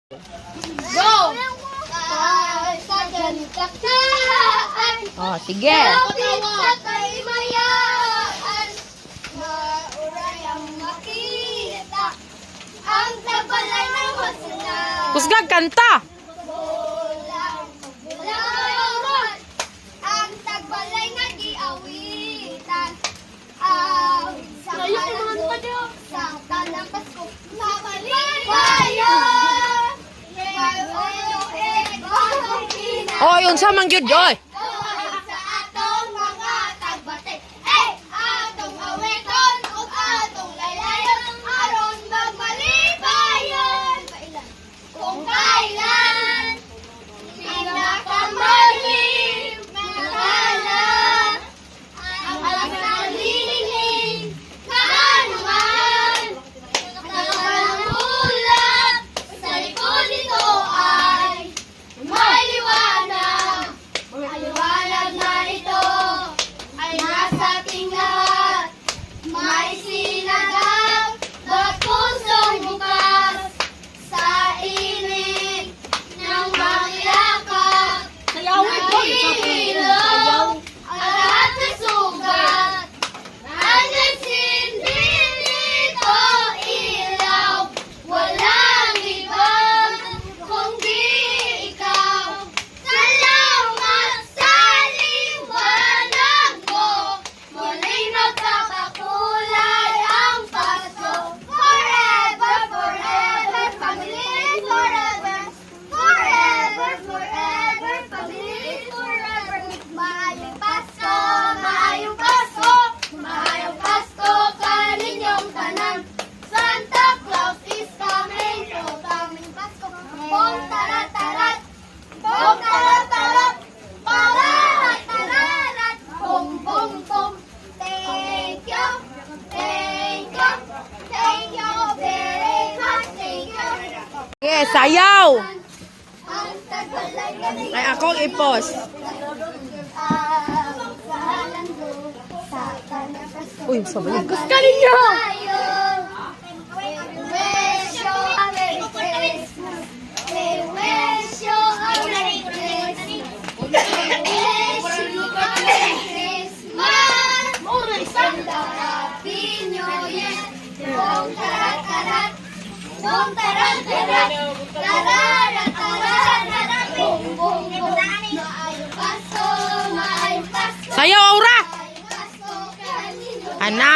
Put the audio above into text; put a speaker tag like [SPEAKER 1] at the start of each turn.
[SPEAKER 1] Go!
[SPEAKER 2] Oh, sige. Kusgag kanta.
[SPEAKER 1] Ang tagbalay nga giawitan. Sa talang Pasko, mabalibayan.
[SPEAKER 2] Oh, yun sa man gyud oy.
[SPEAKER 1] Sa atong mga tagbate, atong aweton ug atong laylayon aron magmalibayan. Kung kailan pinakamalim nagala ang alasaliling kanuman nakamulat sa likod nito ay may liwanag. Ang liwanag na ito ay nasa ating lahat. May sinagang bawat pusong bukas sa init ng magyakap. Nahihiraw ang lahat na sugat. Andyan sindi dito ilaw. Walang iba kundi ikaw. Salamat sa liwanag mo. Muling nagkakakulay ang Pasko. Forever, forever, family forever. Forever, forever, family forever. Maayong Pasko, maayong Pasko, maayong Pasko kaninyong tanan. Santa Claus is coming to coming Pasko. Bong tarat tarat, bong tarat tarat, pararat tararat, bong bong bong. Thank you, thank you, thank you very much, thank you.
[SPEAKER 2] Sige, sayaw.
[SPEAKER 1] Ang tagbalay nga na
[SPEAKER 2] Ay akong ipos. Uy, sabay. Kusga ninyo. Sayaw, Aura. Ana.